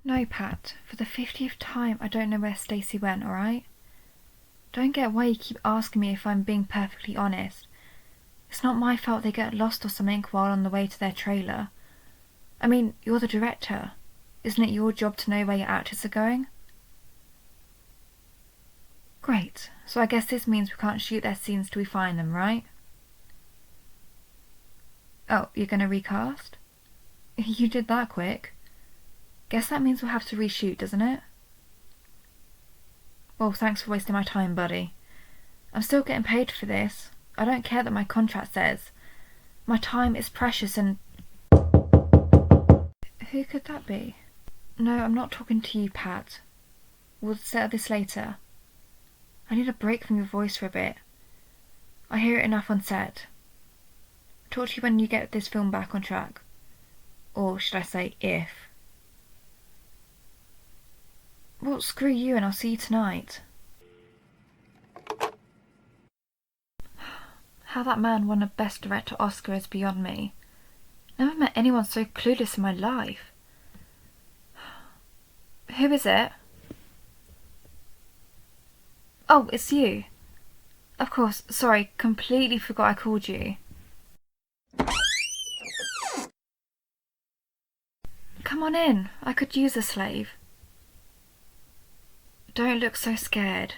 No, Pat. For the 50th time, I don't know where Stacey went, alright? Don't get why you keep asking me if I'm being perfectly honest. It's not my fault they get lost or something while on the way to their trailer. I mean, you're the director. Isn't it your job to know where your actors are going? Great. So I guess this means we can't shoot their scenes till we find them, right? Oh, you're gonna recast? You did that quick. Guess that means we'll have to reshoot, doesn't it? Well, thanks for wasting my time, buddy. I'm still getting paid for this. I don't care that my contract says. My time is precious and... Who could that be? No, I'm not talking to you, Pat. We'll settle this later. I need a break from your voice for a bit. I hear it enough on set. Talk to you when you get this film back on track. Or should I say, if. Well, screw you and I'll see you tonight. How that man won a Best Director Oscar is beyond me. Never met anyone so clueless in my life. Who is it? Oh, it's you. Of course, sorry, completely forgot I called you. Come on in, I could use a slave. Don't look so scared.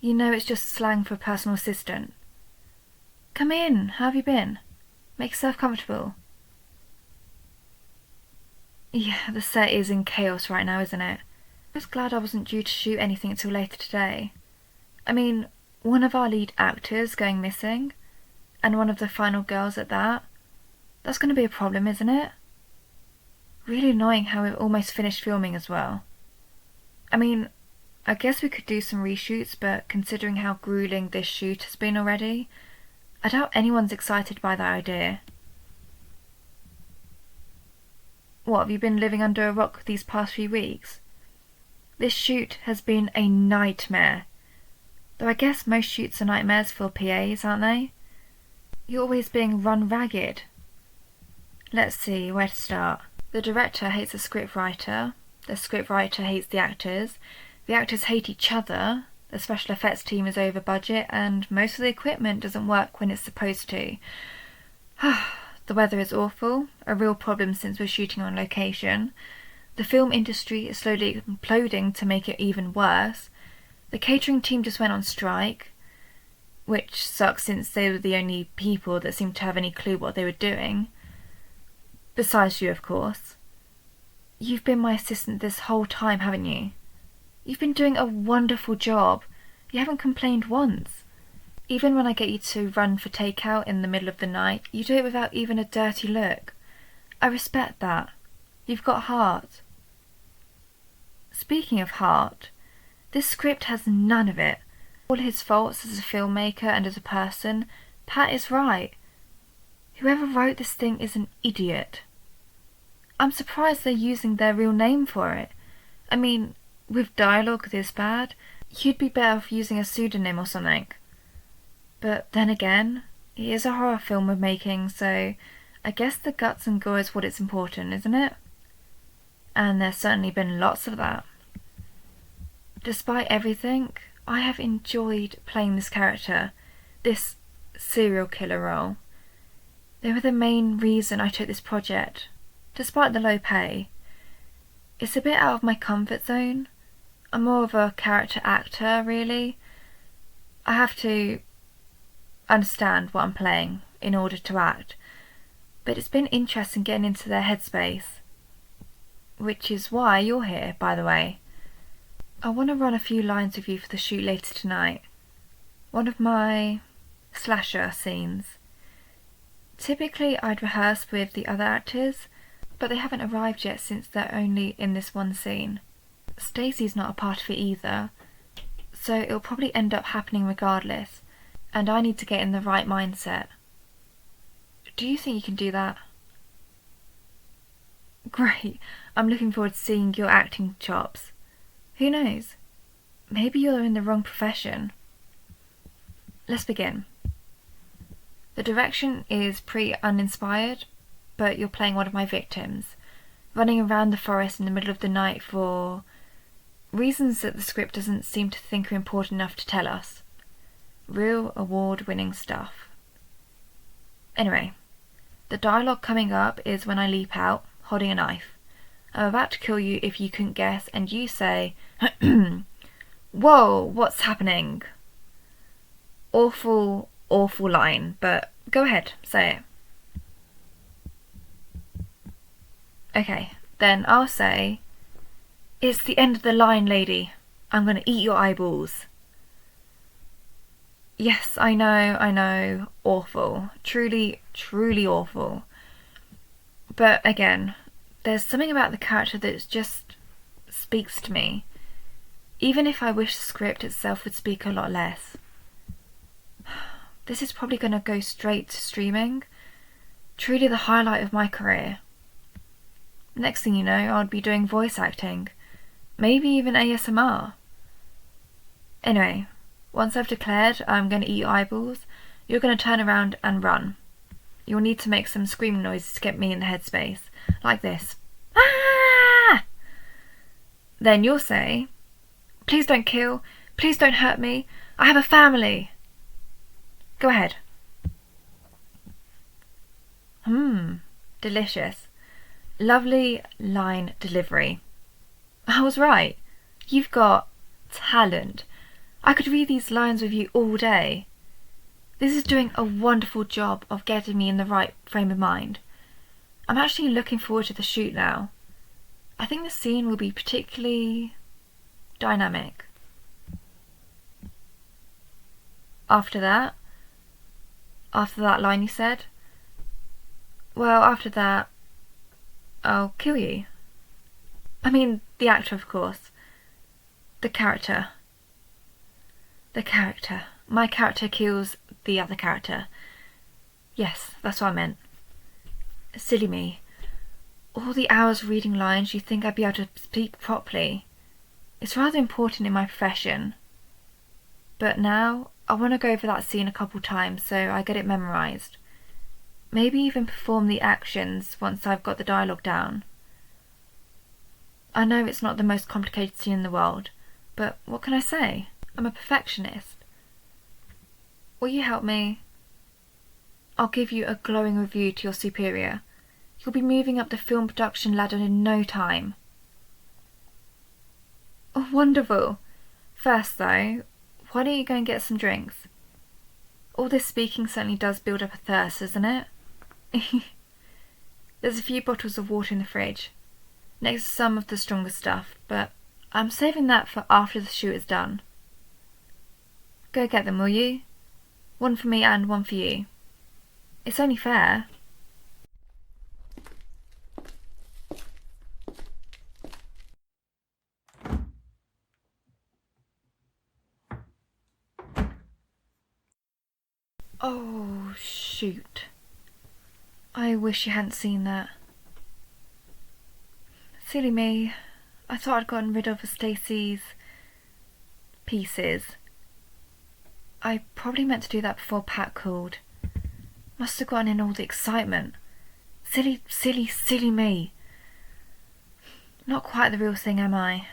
You know it's just slang for a personal assistant. Come in, how have you been? Make yourself comfortable. Yeah, the set is in chaos right now, isn't it? I'm just glad I wasn't due to shoot anything until later today. I mean, one of our lead actors going missing, and one of the final girls at that. That's going to be a problem, isn't it? Really annoying how we've almost finished filming as well. I mean, I guess we could do some reshoots, but considering how grueling this shoot has been already, I doubt anyone's excited by that idea. What, have you been living under a rock these past few weeks? This shoot has been a nightmare. Though I guess most shoots are nightmares for PAs, aren't they? You're always being run ragged. Let's see, where to start. The director hates the scriptwriter hates the actors hate each other, the special effects team is over budget, and most of the equipment doesn't work when it's supposed to. The weather is awful, a real problem since we're shooting on location. The film industry is slowly imploding to make it even worse. The catering team just went on strike, which sucks since they were the only people that seemed to have any clue what they were doing. Besides you, of course. You've been my assistant this whole time, haven't you? You've been doing a wonderful job. You haven't complained once. Even when I get you to run for takeout in the middle of the night, you do it without even a dirty look. I respect that. You've got heart. Speaking of heart, this script has none of it. All his faults as a filmmaker and as a person, Pat is right. Whoever wrote this thing is an idiot. I'm surprised they're using their real name for it. I mean, with dialogue this bad, you'd be better off using a pseudonym or something. But then again, it is a horror film we're making, so I guess the guts and gore is what is important, isn't it? And there's certainly been lots of that. Despite everything, I have enjoyed playing this character, this serial killer role. They were the main reason I took this project, despite the low pay. It's a bit out of my comfort zone. I'm more of a character actor, really. I have to understand what I'm playing in order to act, but it's been interesting getting into their headspace. Which is why you're here, by the way. I want to run a few lines with you for the shoot later tonight. One of my slasher scenes. Typically I'd rehearse with the other actors, but they haven't arrived yet since they're only in this one scene. Stacey's not a part of it either, so it'll probably end up happening regardless, and I need to get in the right mindset. Do you think you can do that? Great, I'm looking forward to seeing your acting chops. Who knows? Maybe you're in the wrong profession. Let's begin. The direction is pretty uninspired, but you're playing one of my victims. running around the forest in the middle of the night for reasons that the script doesn't seem to think are important enough to tell us. Real award-winning stuff. Anyway, the dialogue coming up is when I leap out, holding a knife. I'm about to kill you if you couldn't guess, and you say, "Whoa, what's happening?" Awful, awful line, but go ahead, say it. Okay, then I'll say, "It's the end of the line, lady. I'm gonna eat your eyeballs." Yes, I know, awful. Truly, truly awful. But again, there's something about the character that just speaks to me, even if I wish the script itself would speak a lot less. This is probably going to go straight to streaming. Truly the highlight of my career. Next thing you know, I'll be doing voice acting. Maybe even ASMR. Anyway, once I've declared I'm going to eat your eyeballs, you're going to turn around and run. You'll need to make some screaming noises to get me in the headspace. Like this. Ah! Then you'll say, "Please don't kill. Please don't hurt me. I have a family." Go ahead. Delicious. Lovely line delivery. I was right. You've got talent. I could read these lines with you all day. This is doing a wonderful job of getting me in the right frame of mind. I'm actually looking forward to the shoot now. I think the scene will be particularly dynamic. After that line you said? Well, after that, I'll kill you. I mean, the actor, of course. The character. My character kills the other character. Yes, that's what I meant. Silly me. All the hours reading lines you think I'd be able to speak properly. It's rather important in my profession. But now, I want to go over that scene a couple times so I get it memorised. Maybe even perform the actions once I've got the dialogue down. I know it's not the most complicated scene in the world, but what can I say? I'm a perfectionist. Will you help me? I'll give you a glowing review to your superior. You'll be moving up the film production ladder in no time. Oh, wonderful! First though, why don't you go and get some drinks? All this speaking certainly does build up a thirst, doesn't it? There's a few bottles of water in the fridge, next to some of the stronger stuff, but I'm saving that for after the shoot is done. Go get them, will you? One for me and one for you. It's only fair. Oh, shoot. I wish you hadn't seen that. Silly me. I thought I'd gotten rid of Stacey's pieces. I probably meant to do that before Pat called. Must have gotten in all the excitement. Silly, silly, silly me. Not quite the real thing, am I?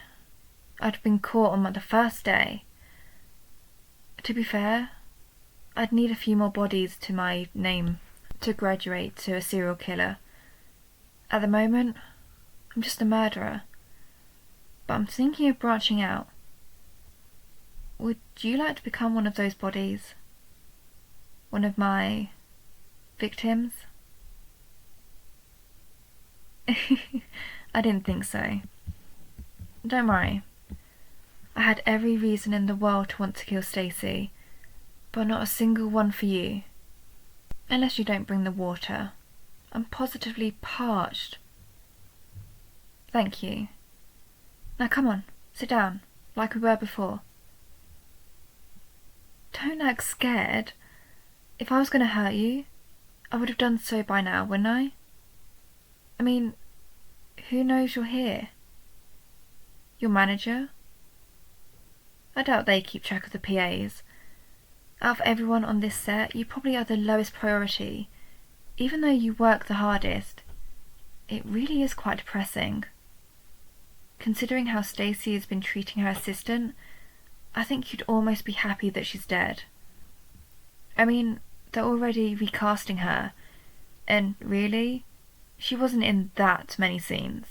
I'd been caught on the first day. To be fair, I'd need a few more bodies to my name to graduate to a serial killer. At the moment, I'm just a murderer. But I'm thinking of branching out. Would you like to become one of those bodies? One of my victims? I didn't think so. Don't worry. I had every reason in the world to want to kill Stacey, but not a single one for you. Unless you don't bring the water. I'm positively parched. Thank you. Now come on, sit down, like we were before. Don't act scared. If I was going to hurt you, I would have done so by now, wouldn't I? I mean, who knows you're here? Your manager? I doubt they keep track of the PAs. Out of everyone on this set, you probably are the lowest priority, even though you work the hardest. It really is quite depressing. Considering how Stacey has been treating her assistant, I think you'd almost be happy that she's dead. I mean, they're already recasting her, and really, she wasn't in that many scenes.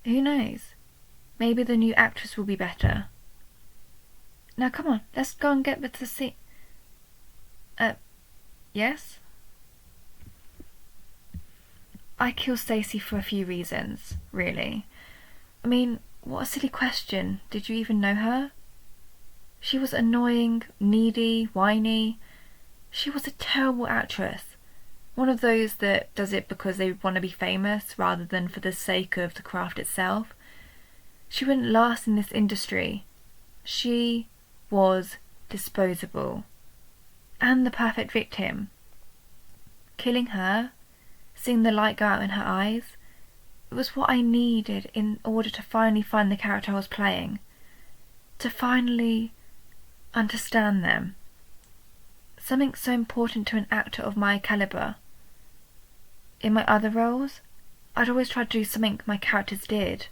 Who knows? Maybe the new actress will be better. Now come on, let's go and get with the scene. Yes? I killed Stacey for a few reasons, really. I mean, what a silly question. Did you even know her? She was annoying, needy, whiny. She was a terrible actress. One of those that does it because they want to be famous rather than for the sake of the craft itself. She wouldn't last in this industry. She was disposable. And the perfect victim. Killing her, seeing the light go out in her eyes, it was what I needed in order to finally find the character I was playing. To finally understand them. Something so important to an actor of my calibre. In my other roles, I'd always try to do something my characters did.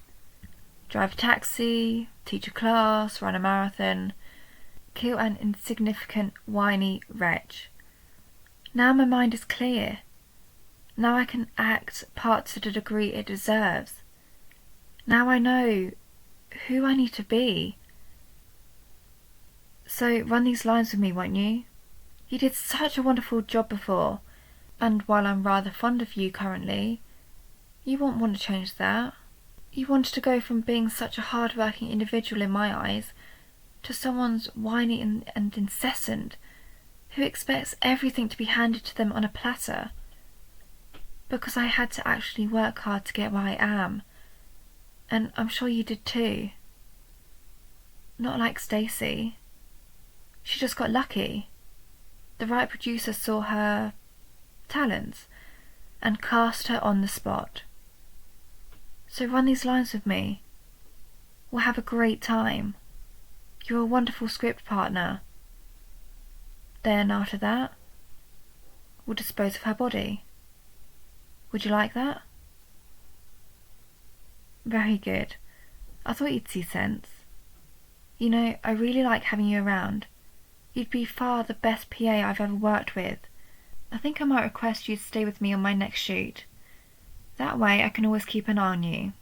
Drive a taxi, teach a class, run a marathon, kill an insignificant, whiny wretch. Now my mind is clear. Now I can act parts to the degree it deserves. Now I know who I need to be. So run these lines with me, won't you? You did such a wonderful job before, and while I'm rather fond of you currently, you won't want to change that. You wanted to go from being such a hard-working individual in my eyes to someone's whiny and incessant, who expects everything to be handed to them on a platter. Because I had to actually work hard to get where I am, and I'm sure you did too. Not like Stacey. She just got lucky. The right producer saw her talents and cast her on the spot. So run these lines with me. We'll have a great time. You're a wonderful script partner. Then after that, we'll dispose of her body. Would you like that? Very good. I thought you'd see sense. You know, I really like having you around. You'd be far the best PA I've ever worked with. I think I might request you to stay with me on my next shoot. That way I can always keep an eye on you.